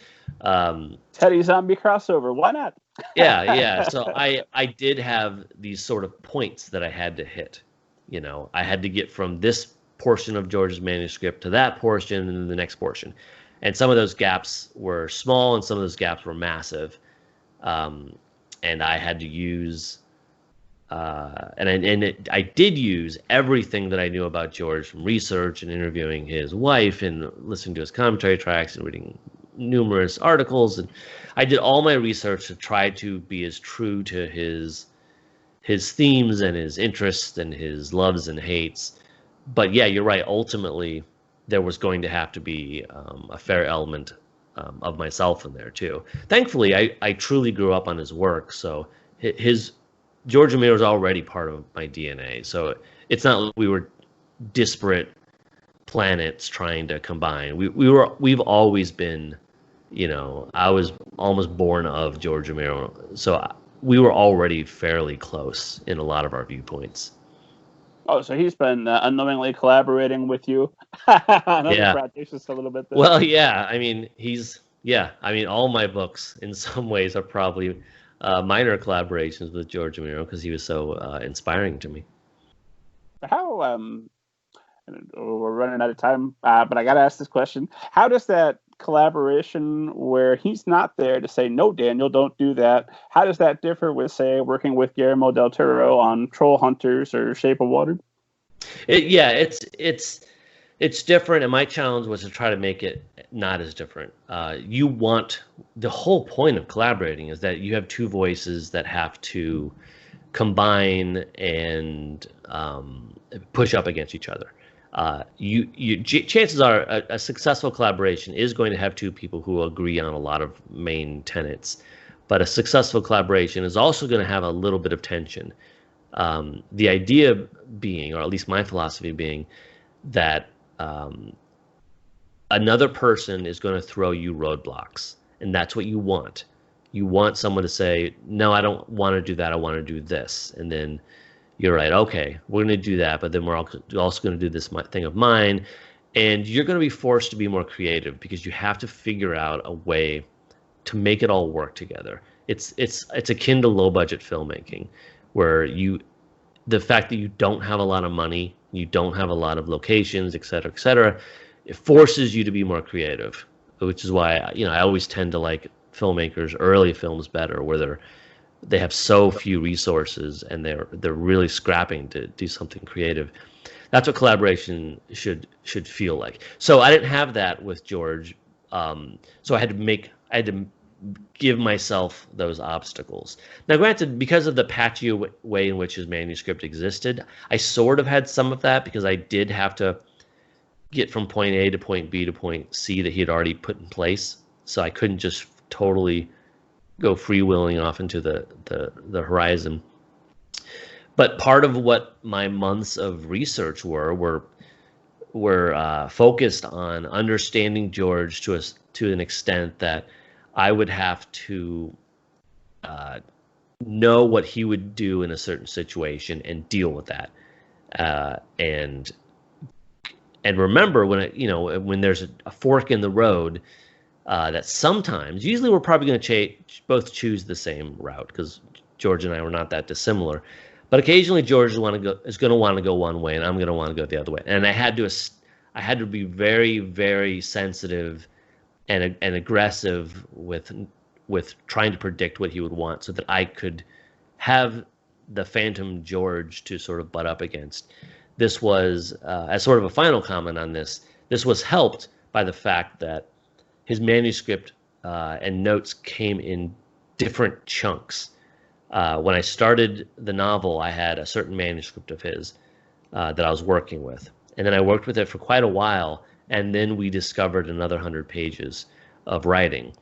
Speaker 1: Teddy zombie crossover, why not?
Speaker 2: Yeah. So I did have these sort of points that I had to hit. I had to get from this portion of George's manuscript to that portion and then the next portion. And some of those gaps were small and some of those gaps were massive. And I had to use, I did use everything that I knew about George from research and interviewing his wife and listening to his commentary tracks and reading numerous articles. And I did all my research to try to be as true to his themes and his interests and his loves and hates. But yeah, you're right. Ultimately, there was going to have to be a fair element of myself in there too. Thankfully, I truly grew up on his work, so George Romero is already part of my DNA. So it's not like we were disparate planets trying to combine. We've always been, I was almost born of George Romero, so we were already fairly close in a lot of our viewpoints.
Speaker 1: Oh, so he's been unknowingly collaborating with you on other projects just a little bit.
Speaker 2: Well, yeah. I mean, all my books in some ways are probably minor collaborations with George Romero because he was so inspiring to me.
Speaker 1: How, we're running out of time, but I got to ask this question. How does that collaboration where he's not there to say, no, Daniel, don't do that, how does that differ with, say, working with Guillermo del Toro on Trollhunters or Shape of Water?
Speaker 2: It's different, and my challenge was to try to make it not as different. The whole point of collaborating is that you have two voices that have to combine and push up against each other. Chances are a successful collaboration is going to have two people who agree on a lot of main tenets, but a successful collaboration is also going to have a little bit of tension. The idea being, or at least my philosophy being, that another person is going to throw you roadblocks, and that's what you want. You want someone to say, no, I don't want to do that, I want to do this, and then you're right. Okay, we're going to do that, but then we're also going to do this thing of mine, and you're going to be forced to be more creative because you have to figure out a way to make it all work together. It's akin to low budget filmmaking, where the fact that you don't have a lot of money, you don't have a lot of locations, et cetera, it forces you to be more creative, which is why I always tend to like filmmakers' early films better, where they have so few resources and they're really scrapping to do something creative. That's what collaboration should feel like. So I didn't have that with George, so I had to give myself those obstacles. Now, granted, because of the patchy way in which his manuscript existed, I sort of had some of that because I did have to get from point A to point B to point C that he had already put in place. So I couldn't just totally go freewheeling off into the horizon. But part of what my months of research were focused on understanding George to an extent that I would have to know what he would do in a certain situation and deal with that, and remember when there's a fork in the road, that sometimes, usually we're probably going to both choose the same route because George and I were not that dissimilar, but occasionally George is going to want to go one way and I'm going to want to go the other way, and I had to be very, very sensitive and aggressive with trying to predict what he would want so that I could have the Phantom George to sort of butt up against. This was, as sort of a final comment on this was helped by the fact that his manuscript and notes came in different chunks. When I started the novel, I had a certain manuscript of his that I was working with. And then I worked with it for quite a while, and then we discovered another 100 pages of writing.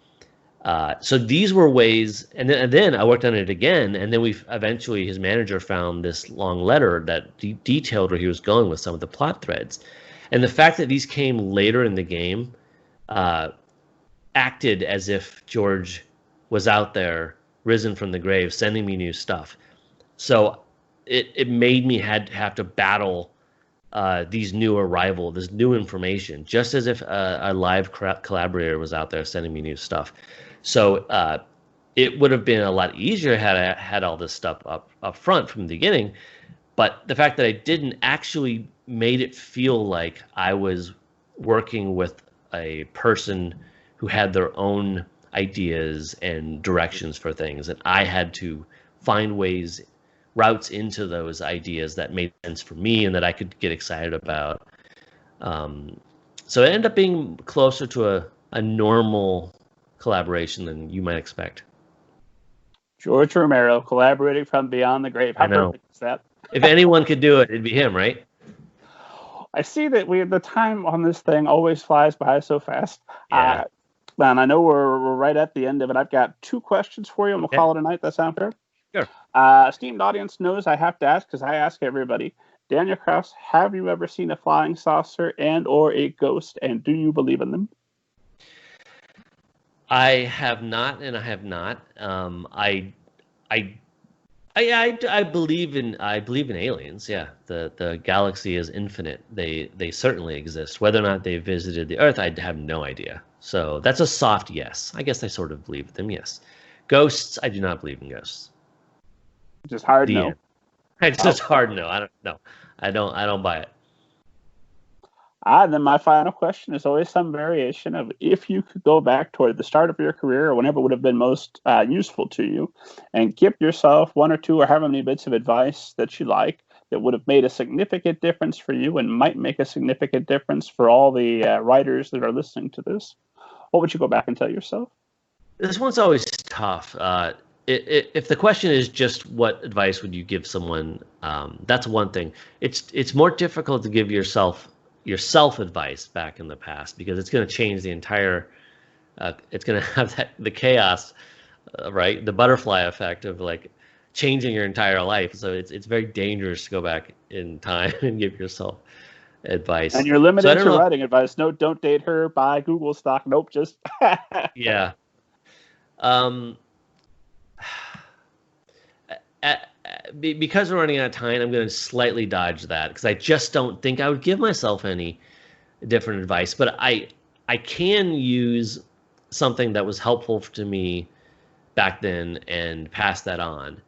Speaker 2: So these were ways, and then I worked on it again, and then eventually his manager found this long letter that detailed where he was going with some of the plot threads. And the fact that these came later in the game acted as if George was out there, risen from the grave, sending me new stuff. So it made me have to battle this new information, just as if a live collaborator was out there sending me new stuff. So it would have been a lot easier had I had all this stuff up front from the beginning. But the fact that I didn't actually made it feel like I was working with a person who had their own ideas and directions for things, and I had to find routes into those ideas that made sense for me and that I could get excited about. So it ended up being closer to a normal collaboration than you might expect.
Speaker 1: George Romero collaborating from beyond the grave. How perfect is that?
Speaker 2: If anyone could do it, it'd be him, right?
Speaker 1: I see that the time on this thing always flies by so fast.
Speaker 2: Yeah.
Speaker 1: And I know we're right at the end of it. I've got 2 questions for you, and we'll call it a night. That sound fair?
Speaker 2: Sure.
Speaker 1: Esteemed audience knows I have to ask, because I ask everybody. Daniel Kraus, have you ever seen a flying saucer and or a ghost, and do you believe in them?
Speaker 2: I have not, and I have not. I believe in aliens. Yeah, the galaxy is infinite. They certainly exist. Whether or not they visited the Earth, I have no idea. So that's a soft yes. I guess I sort of believe them. Yes. Ghosts, I do not believe in ghosts.
Speaker 1: Just hard no.
Speaker 2: It's just hard no. I don't know. I don't buy it.
Speaker 1: Then my final question is always some variation of, if you could go back toward the start of your career or whenever it would have been most useful to you, and give yourself 1 or 2 or however many bits of advice that you like that would have made a significant difference for you and might make a significant difference for all the writers that are listening to this, what would you go back and tell yourself?
Speaker 2: This one's always tough. If the question is just what advice would you give someone, that's one thing. It's more difficult to give yourself advice back in the past, because it's going to change the entire. It's going to have the chaos, right? The butterfly effect of like changing your entire life. So it's very dangerous to go back in time and give yourself advice.
Speaker 1: And you're limited to writing advice. No, don't date her, buy Google stock. Nope, just
Speaker 2: yeah. because we're running out of time, I'm going to slightly dodge that because I just don't think I would give myself any different advice. But I can use something that was helpful to me back then and pass that on.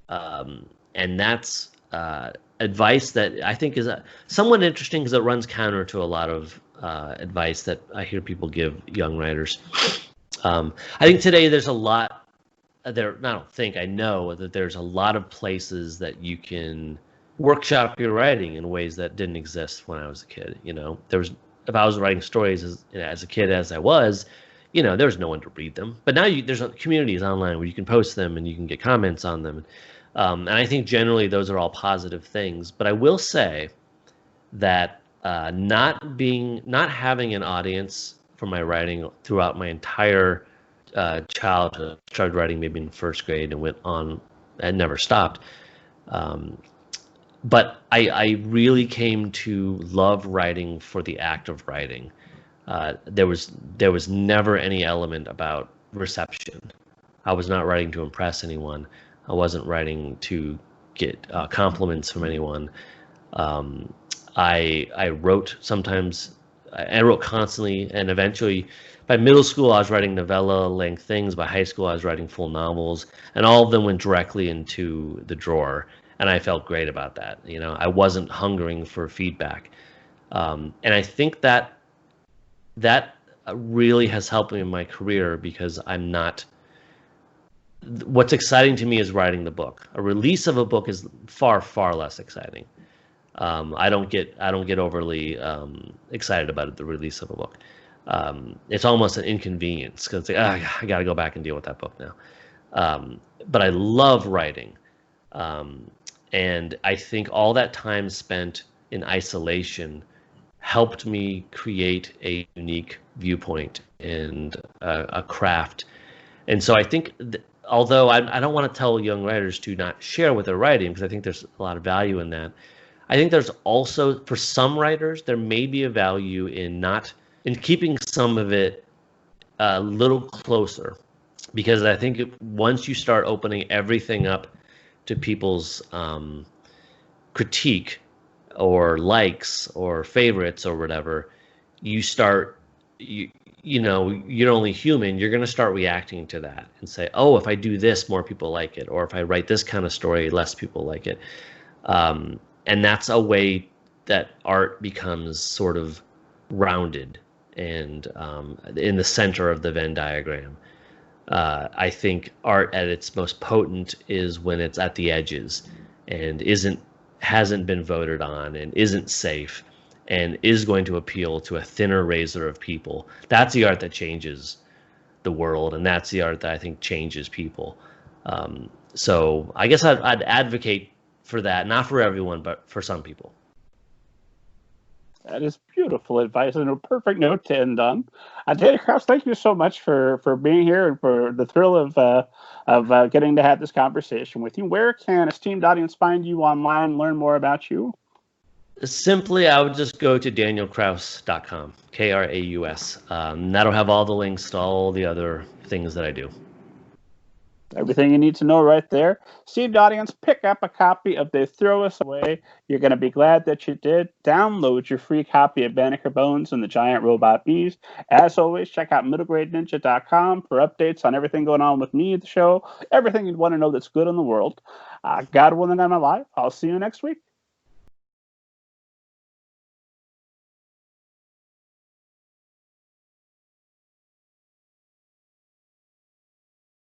Speaker 2: And that's advice that I think is somewhat interesting because it runs counter to a lot of advice that I hear people give young writers. I think today there's a lot there. I don't think, I know that there's a lot of places that you can workshop your writing in ways that didn't exist when I was a kid. If I was writing stories as a kid as I was, there was no one to read them. But now there's communities online where you can post them and you can get comments on them. And I think generally those are all positive things. But I will say that not having an audience for my writing throughout my entire childhood, started writing maybe in first grade and went on and never stopped. But I really came to love writing for the act of writing. There was never any element about reception. I was not writing to impress anyone. I wasn't writing to get compliments from anyone. I wrote sometimes. I wrote constantly, and eventually, by middle school, I was writing novella-length things. By high school, I was writing full novels, and all of them went directly into the drawer. And I felt great about that. I wasn't hungering for feedback, and I think that really has helped me in my career because I'm not. What's exciting to me is writing the book. A release of a book is far, far less exciting. I don't get overly excited about the release of a book. It's almost an inconvenience because it's like, I got to go back and deal with that book now. But I love writing, and I think all that time spent in isolation helped me create a unique viewpoint and a craft. And so I think, although I don't want to tell young writers to not share what they're writing, because I think there's a lot of value in that. I think there's also, for some writers, there may be a value in keeping some of it a little closer, because I think once you start opening everything up to people's critique or likes or favorites or whatever, you're only human. You're going to start reacting to that and say, oh, if I do this, more people like it, or if I write this kind of story, less people like it. And that's a way that art becomes sort of rounded and in the center of the Venn diagram. I think art at its most potent is when it's at the edges and hasn't been voted on and isn't safe and is going to appeal to a thinner razor of people. That's the art that changes the world, and that's the art that I think changes people. So I guess I'd advocate for that, not for everyone, but for some people.
Speaker 1: That is beautiful advice and a perfect note to end on. Teddy Kraus, thank you so much for being here and for the thrill of getting to have this conversation with you. Where can esteemed audience find you online and learn more about you?
Speaker 2: Simply, I would just go to danielkraus.com, Kraus. That'll have all the links to all the other things that I do.
Speaker 1: Everything you need to know right there. Esteemed audience, pick up a copy of They Throw Us Away. You're going to be glad that you did. Download your free copy of Banneker Bones and the Giant Robot Bees. As always, check out middlegradeninja.com for updates on everything going on with me at the show, everything you'd want to know that's good in the world. God willing, I'm alive. I'll see you next week.